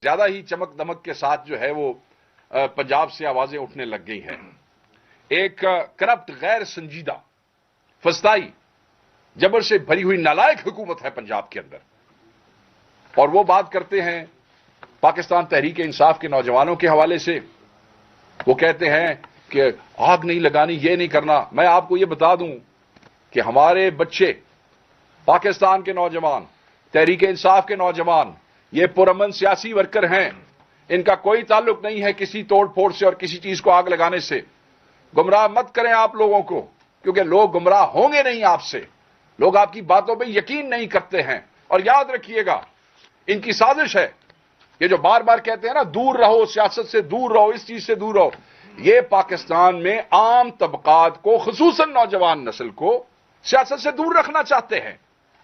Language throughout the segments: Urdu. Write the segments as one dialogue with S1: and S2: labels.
S1: زیادہ ہی چمک دمک کے ساتھ جو ہے وہ پنجاب سے آوازیں اٹھنے لگ گئی ہیں. ایک کرپٹ، غیر سنجیدہ، فسطائی، جبر سے بھری ہوئی نالائق حکومت ہے پنجاب کے اندر. اور وہ بات کرتے ہیں پاکستان تحریک انصاف کے نوجوانوں کے حوالے سے. وہ کہتے ہیں کہ آگ نہیں لگانی، یہ نہیں کرنا. میں آپ کو یہ بتا دوں کہ ہمارے بچے، پاکستان کے نوجوان، تحریک انصاف کے نوجوان، یہ پرامن سیاسی ورکر ہیں. ان کا کوئی تعلق نہیں ہے کسی توڑ پھوڑ سے اور کسی چیز کو آگ لگانے سے. گمراہ مت کریں آپ لوگوں کو، کیونکہ لوگ گمراہ ہوں گے نہیں آپ سے. لوگ آپ کی باتوں پہ یقین نہیں کرتے ہیں. اور یاد رکھیے گا، ان کی سازش ہے. یہ جو بار بار کہتے ہیں نا دور رہو، سیاست سے دور رہو، اس چیز سے دور رہو، یہ پاکستان میں عام طبقات کو، خصوصاً نوجوان نسل کو سیاست سے دور رکھنا چاہتے ہیں،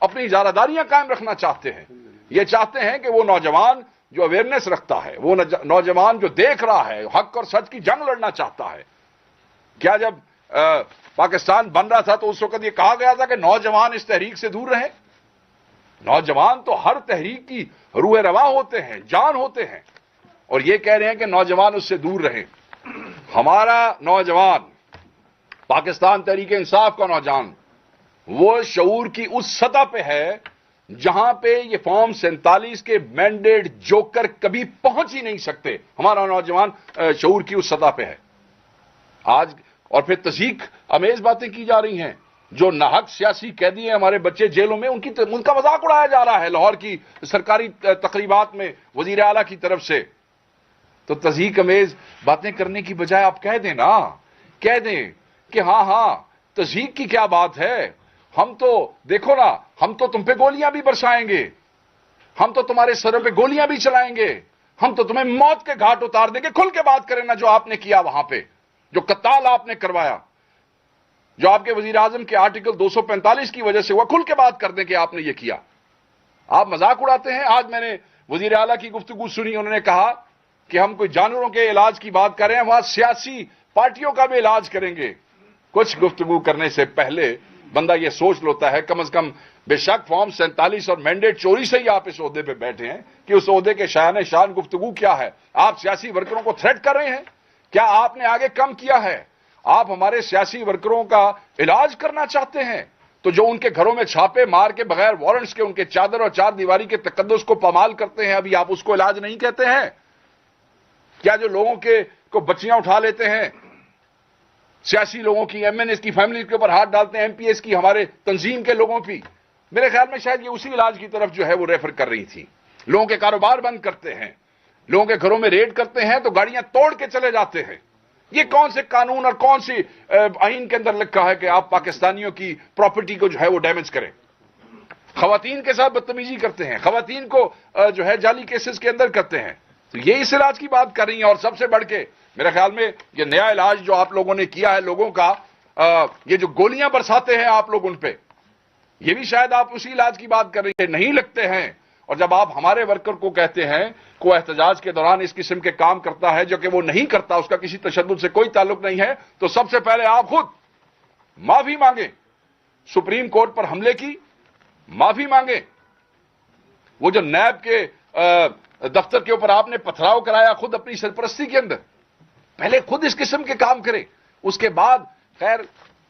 S1: اپنی اجارہ داریاں قائم رکھنا چاہتے ہیں. یہ چاہتے ہیں کہ وہ نوجوان جو اویئرنیس رکھتا ہے، وہ نوجوان جو دیکھ رہا ہے، حق اور سچ کی جنگ لڑنا چاہتا ہے. کیا جب پاکستان بن رہا تھا تو اس وقت یہ کہا گیا تھا کہ نوجوان اس تحریک سے دور رہیں؟ نوجوان تو ہر تحریک کی روح رواں ہوتے ہیں، جان ہوتے ہیں. اور یہ کہہ رہے ہیں کہ نوجوان اس سے دور رہیں. ہمارا نوجوان، پاکستان تحریک انصاف کا نوجوان، وہ شعور کی اس سطح پہ ہے جہاں پہ یہ فارم 47 کے مینڈیٹ جوکر کبھی پہنچ ہی نہیں سکتے. ہمارا نوجوان شعور کی اس سطح پہ ہے آج. اور پھر تضحیک امیز باتیں کی جا رہی ہیں. جو ناحق سیاسی قیدی ہیں ہمارے بچے جیلوں میں، ان کا مذاق اڑایا جا رہا ہے لاہور کی سرکاری تقریبات میں وزیر اعلیٰ کی طرف سے. تو تضحیک امیز باتیں کرنے کی بجائے آپ کہہ دیں نا، کہہ دیں کہ ہاں تضحیک کی کیا بات ہے، ہم تو دیکھو نا، ہم تو تم پہ گولیاں بھی برسائیں گے، ہم تو تمہارے سروں پہ گولیاں بھی چلائیں گے، ہم تو تمہیں موت کے گھاٹ اتار دیں گے. کھل کے بات کریں نا جو آپ نے کیا وہاں پہ، جو قتال آپ نے کروایا، جو آپ کے وزیر اعظم کے آرٹیکل 245 کی وجہ سے ہوا، کھل کے بات کر دیں کہ آپ نے یہ کیا. آپ مذاق اڑاتے ہیں. آج میں نے وزیر اعلیٰ کی گفتگو سنی، انہوں نے کہا کہ ہم کوئی جانوروں کے علاج کی بات کر رہے ہیں، وہاں سیاسی پارٹیوں کا بھی علاج کریں گے. کچھ گفتگو کرنے سے پہلے بندہ یہ سوچ لیتا ہے کم از کم، بے شک فارم 47 اور مینڈیٹ چوری سے ہی آپ اس عہدے پہ بیٹھے ہیں، کہ اس عہدے کے شایان شان گفتگو کیا ہے. آپ سیاسی ورکروں کو تھریٹ کر رہے ہیں. کیا آپ نے آگے کم کیا ہے؟ آپ ہمارے سیاسی ورکروں کا علاج کرنا چاہتے ہیں تو جو ان کے گھروں میں چھاپے مار کے بغیر وارنٹس کے ان کے چادر اور چار دیواری کے تقدس کو پامال کرتے ہیں، ابھی آپ اس کو علاج نہیں کہتے ہیں؟ کیا جو لوگوں کو بچیاں اٹھا لیتے ہیں، سیاسی لوگوں کی، ایم این ایس کی فیملی کے اوپر ہاتھ ڈالتے ہیں، ایم پی ایس کی، ہمارے تنظیم کے لوگوں کی، میرے خیال میں شاید یہ اسی علاج کی طرف جو ہے وہ ریفر کر رہی تھی. لوگوں کے کاروبار بند کرتے ہیں، لوگوں کے گھروں میں ریڈ کرتے ہیں تو گاڑیاں توڑ کے چلے جاتے ہیں. یہ کون سے قانون اور کون سی آئین کے اندر لکھا ہے کہ آپ پاکستانیوں کی پراپرٹی کو جو ہے وہ ڈیمیج کریں؟ خواتین کے ساتھ بدتمیزی کرتے ہیں، خواتین کو جو ہے جعلی کیسز کے اندر کرتے ہیں. تو یہ اس علاج کی بات کر رہی ہیں. اور سب سے بڑھ کے میرے خیال میں یہ نیا علاج جو آپ لوگوں نے کیا ہے لوگوں کا، یہ جو گولیاں برساتے ہیں آپ لوگ ان پہ، یہ بھی شاید آپ اسی علاج کی بات کر رہی ہیں. نہیں لگتے ہیں. اور جب آپ ہمارے ورکر کو کہتے ہیں کہ وہ احتجاج کے دوران اس قسم کے کام کرتا ہے جو کہ وہ نہیں کرتا، اس کا کسی تشدد سے کوئی تعلق نہیں ہے، تو سب سے پہلے آپ خود معافی مانگیں. سپریم کورٹ پر حملے کی معافی مانگیں. وہ جو نیب کے دفتر کے اوپر آپ نے پتھراؤ کرایا خود اپنی سرپرستی کے اندر، پہلے خود اس قسم کے کام کریں. اس کے بعد خیر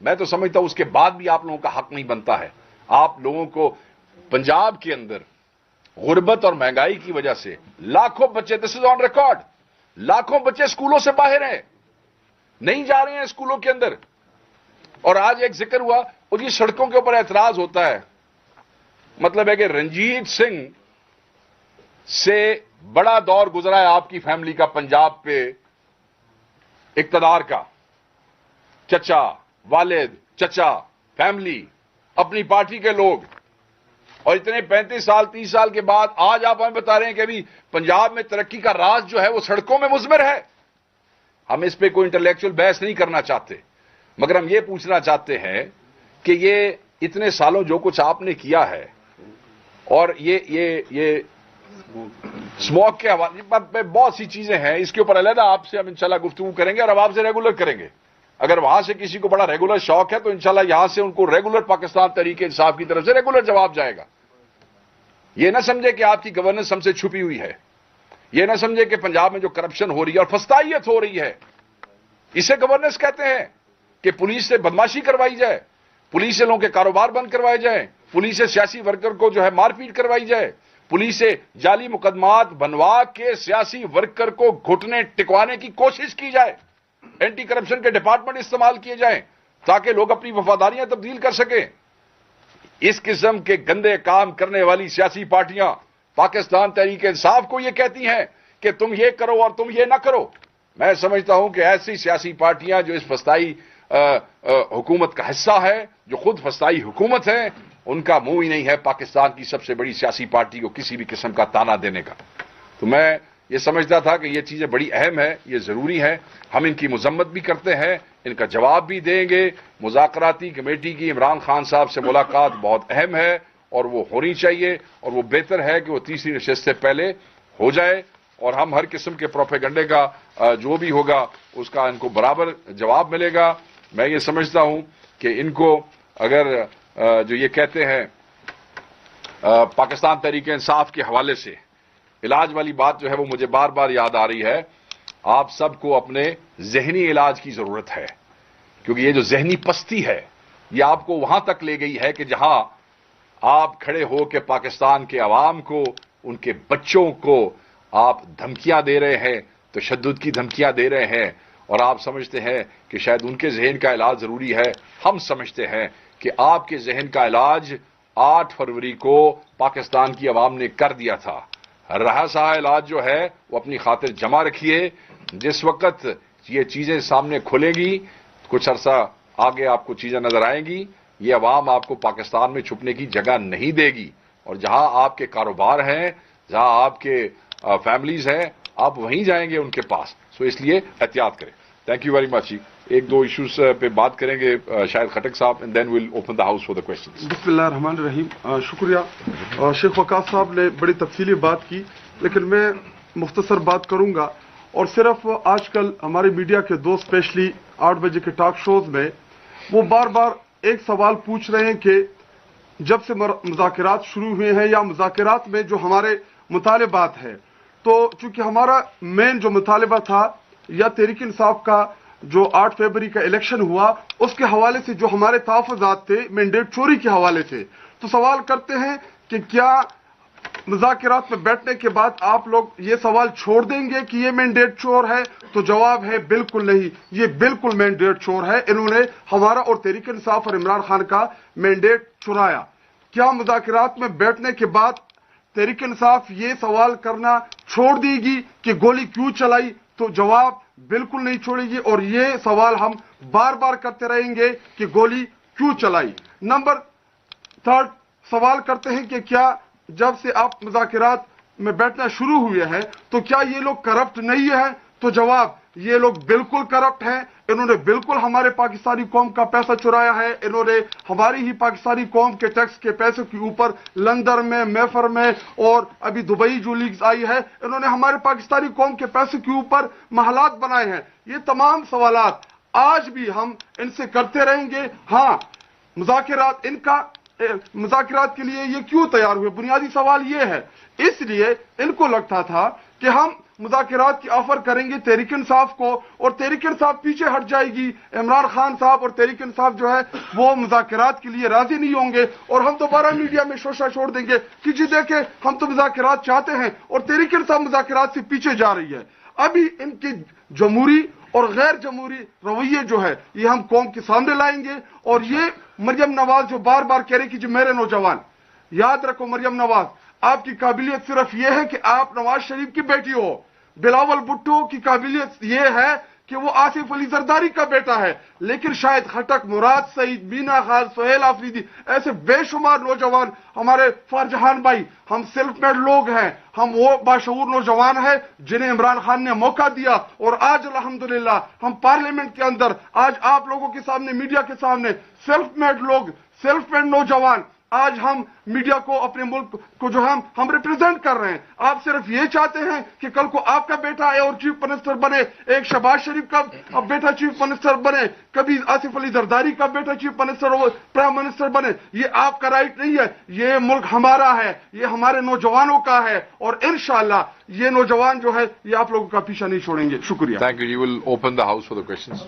S1: میں تو سمجھتا ہوں اس کے بعد بھی آپ لوگوں کا حق نہیں بنتا ہے. آپ لوگوں کو پنجاب کے اندر غربت اور مہنگائی کی وجہ سے لاکھوں بچے، دس از آن ریکارڈ، لاکھوں بچے اسکولوں سے باہر ہیں، نہیں جا رہے ہیں اسکولوں کے اندر. اور آج ایک ذکر ہوا، اور یہ سڑکوں کے اوپر اعتراض ہوتا ہے، مطلب ہے کہ رنجیت سنگھ سے بڑا دور گزرا ہے آپ کی فیملی کا پنجاب پہ اقتدار کا. چچا، والد، چچا، فیملی، اپنی پارٹی کے لوگ، اور اتنے 35 سال 30 سال کے بعد آج آپ ہمیں بتا رہے ہیں کہ ابھی پنجاب میں ترقی کا راز جو ہے وہ سڑکوں میں مضمر ہے. ہم اس پہ کوئی انٹلیکچوئل بحث نہیں کرنا چاہتے، مگر ہم یہ پوچھنا چاہتے ہیں کہ یہ اتنے سالوں جو کچھ آپ نے کیا ہے، اور یہ اسموک کے حوالے پہ بہت سی چیزیں ہیں، اس کے اوپر علیحدہ آپ سے ہم انشاءاللہ گفتگو کریں گے اور اب آپ سے ریگولر کریں گے. اگر وہاں سے کسی کو بڑا ریگولر شوق ہے تو انشاءاللہ یہاں سے ان کو ریگولر پاکستان تحریک انصاف کی طرف سے ریگولر جواب جائے گا. یہ نہ سمجھے کہ آپ کی گورننس ہم سے چھپی ہوئی ہے. یہ نہ سمجھے کہ پنجاب میں جو کرپشن ہو رہی ہے اور فسطائیت ہو رہی ہے اسے گورننس کہتے ہیں کہ پولیس سے بدماشی کروائی جائے, پولیس سے لوگوں کے کاروبار بند کروائے جائیں, پولیس سے سیاسی ورکر کو جو ہے مار پیٹ کروائی جائے, پولیس سے جعلی مقدمات بنوا کے سیاسی ورکر کو گھٹنے ٹکوانے کی کوشش کی جائے, اینٹی کرپشن کے ڈپارٹمنٹ استعمال کیے جائیں تاکہ لوگ اپنی وفاداریاں تبدیل کر سکیں. اس قسم کے گندے کام کرنے والی سیاسی پارٹیاں پاکستان تحریک انصاف کو یہ کہتی ہیں کہ تم یہ کرو اور تم یہ نہ کرو. میں سمجھتا ہوں کہ ایسی سیاسی پارٹیاں جو اس فسطائی حکومت کا حصہ ہے, جو خود فسطائی حکومت ہے, ان کا منہ ہی نہیں ہے پاکستان کی سب سے بڑی سیاسی پارٹی کو کسی بھی قسم کا تانا دینے کا. تو میں یہ سمجھتا تھا کہ یہ چیزیں بڑی اہم ہے, یہ ضروری ہے, ہم ان کی مذمت بھی کرتے ہیں, ان کا جواب بھی دیں گے. مذاکراتی کمیٹی کی عمران خان صاحب سے ملاقات بہت اہم ہے اور وہ ہونی چاہیے, اور وہ بہتر ہے کہ وہ تیسری نشست سے پہلے ہو جائے, اور ہم ہر قسم کے پروپیگنڈے کا جو بھی ہوگا اس کا ان کو برابر جواب ملے گا. میں یہ سمجھتا ہوں کہ ان کو اگر جو یہ کہتے ہیں پاکستان تحریک انصاف کے حوالے سے علاج والی بات جو ہے وہ مجھے بار بار یاد آ رہی ہے. آپ سب کو اپنے ذہنی علاج کی ضرورت ہے, کیونکہ یہ جو ذہنی پستی ہے یہ آپ کو وہاں تک لے گئی ہے کہ جہاں آپ کھڑے ہو کے پاکستان کے عوام کو, ان کے بچوں کو آپ دھمکیاں دے رہے ہیں, تشدد کی دھمکیاں دے رہے ہیں, اور آپ سمجھتے ہیں کہ شاید ان کے ذہن کا علاج ضروری ہے. ہم سمجھتے ہیں کہ آپ کے ذہن کا علاج 8 فروری کو پاکستان کی عوام نے کر دیا تھا. رہا سہا علاج جو ہے وہ اپنی خاطر جمع رکھیے. جس وقت یہ چیزیں سامنے کھلیں گی, کچھ عرصہ آگے آپ کو چیزیں نظر آئیں گی, یہ عوام آپ کو پاکستان میں چھپنے کی جگہ نہیں دے گی, اور جہاں آپ کے کاروبار ہیں, جہاں آپ کے فیملیز ہیں, آپ وہیں جائیں گے ان کے پاس. سو اس لیے احتیاط کریں. Thank you very much. ایک دو ایشوز پہ بات کریں گے شاید خٹک صاحب, and then will open the house for the questions.
S2: بسم اللہ الرحمن الرحیم. شکریہ شیخ وقاص صاحب نے بڑی تفصیلی بات کی, لیکن میں مختصر بات کروں گا. اور صرف آج کل ہمارے میڈیا کے دو اسپیشلی 8 بجے کے ٹاک شوز میں وہ بار بار ایک سوال پوچھ رہے ہیں کہ جب سے مذاکرات شروع ہوئے ہیں یا مذاکرات میں جو ہمارے مطالبات ہیں, تو چونکہ ہمارا مین جو مطالبہ تھا یا تحریک انصاف کا جو 8 فروری کا الیکشن ہوا اس کے حوالے سے جو ہمارے تحفظات تھے مینڈیٹ چوری کے حوالے سے, تو سوال کرتے ہیں کہ کیا مذاکرات میں بیٹھنے کے بعد آپ لوگ یہ سوال چھوڑ دیں گے کہ یہ مینڈیٹ چور ہے؟ تو جواب ہے بالکل نہیں, یہ بالکل مینڈیٹ چور ہے. انہوں نے ہمارا اور تحریک انصاف اور عمران خان کا مینڈیٹ چرایا. کیا مذاکرات میں بیٹھنے کے بعد تحریک انصاف یہ سوال کرنا چھوڑ دے گی کہ گولی کیوں چلائی؟ تو جواب بالکل نہیں چھوڑے گی, اور یہ سوال ہم بار بار کرتے رہیں گے کہ گولی کیوں چلائی. نمبر 3 سوال کرتے ہیں کہ کیا جب سے آپ مذاکرات میں بیٹھنا شروع ہوئے ہیں تو کیا یہ لوگ کرپٹ نہیں ہیں؟ تو جواب یہ لوگ بالکل کرپٹ ہیں. انہوں نے بالکل ہمارے پاکستانی قوم کا پیسہ چرایا ہے. انہوں نے ہماری ہی پاکستانی قوم کے ٹیکس کے پیسے کے اوپر لندن میں, میفر میں اور ابھی دبئی جو لیگز آئی ہے, انہوں نے ہمارے پاکستانی قوم کے پیسے کے اوپر محلات بنائے ہیں. یہ تمام سوالات آج بھی ہم ان سے کرتے رہیں گے. ہاں, مذاکرات کے لیے یہ کیوں تیار ہوئے؟ بنیادی سوال یہ ہے, اس لیے ان کو لگتا تھا کہ ہم مذاکرات کی آفر کریں گے تحریک انصاف کو اور تحریک انصاف پیچھے ہٹ جائے گی. عمران خان صاحب اور تحریک انصاف جو ہے وہ مذاکرات کے لیے راضی نہیں ہوں گے, اور ہم دوبارہ میڈیا میں شوشہ چھوڑ دیں گے کہ جی دیکھیں ہم تو مذاکرات چاہتے ہیں اور تحریک انصاف مذاکرات سے پیچھے جا رہی ہے. ابھی ان کی جمہوری اور غیر جمہوری رویے جو ہے یہ ہم قوم کے سامنے لائیں گے. اور یہ مریم نواز جو بار بار کہہ رہی کہ جی میرے نوجوان, یاد رکھو مریم نواز, آپ کی قابلیت صرف یہ ہے کہ آپ نواز شریف کی بیٹی ہو. بلاول بھٹو کی قابلیت یہ ہے کہ وہ آصف علی زرداری کا بیٹا ہے, لیکن شاید خٹک, مراد سعید, مینا خان, سہیل آفریدی, ایسے بے شمار نوجوان, ہمارے فارجہان بھائی, ہم سیلف میڈ لوگ ہیں, ہم وہ باشعور نوجوان ہیں جنہیں عمران خان نے موقع دیا, اور آج الحمدللہ ہم پارلیمنٹ کے اندر, آج آپ لوگوں کے سامنے, میڈیا کے سامنے سیلف میڈ لوگ, سیلف میڈ نوجوان آج ہم میڈیا کو اپنے ملک کو جو ہم ریپرزینٹ کر رہے ہیں. آپ صرف یہ چاہتے ہیں کہ کل کو آپ کا بیٹا آئے اور چیف منسٹر بنے, ایک شہباز شریف کا بیٹا چیف منسٹر بنے, کبھی آصف علی زرداری کا بیٹا چیف منسٹر اور پرائم منسٹر بنے. یہ آپ کا رائٹ نہیں ہے. یہ ملک ہمارا ہے, یہ ہمارے نوجوانوں کا ہے, اور انشاءاللہ یہ نوجوان جو ہے یہ آپ لوگوں کا پیچھا نہیں چھوڑیں گے. شکریہ.
S1: Thank you. You will open the house for the questions.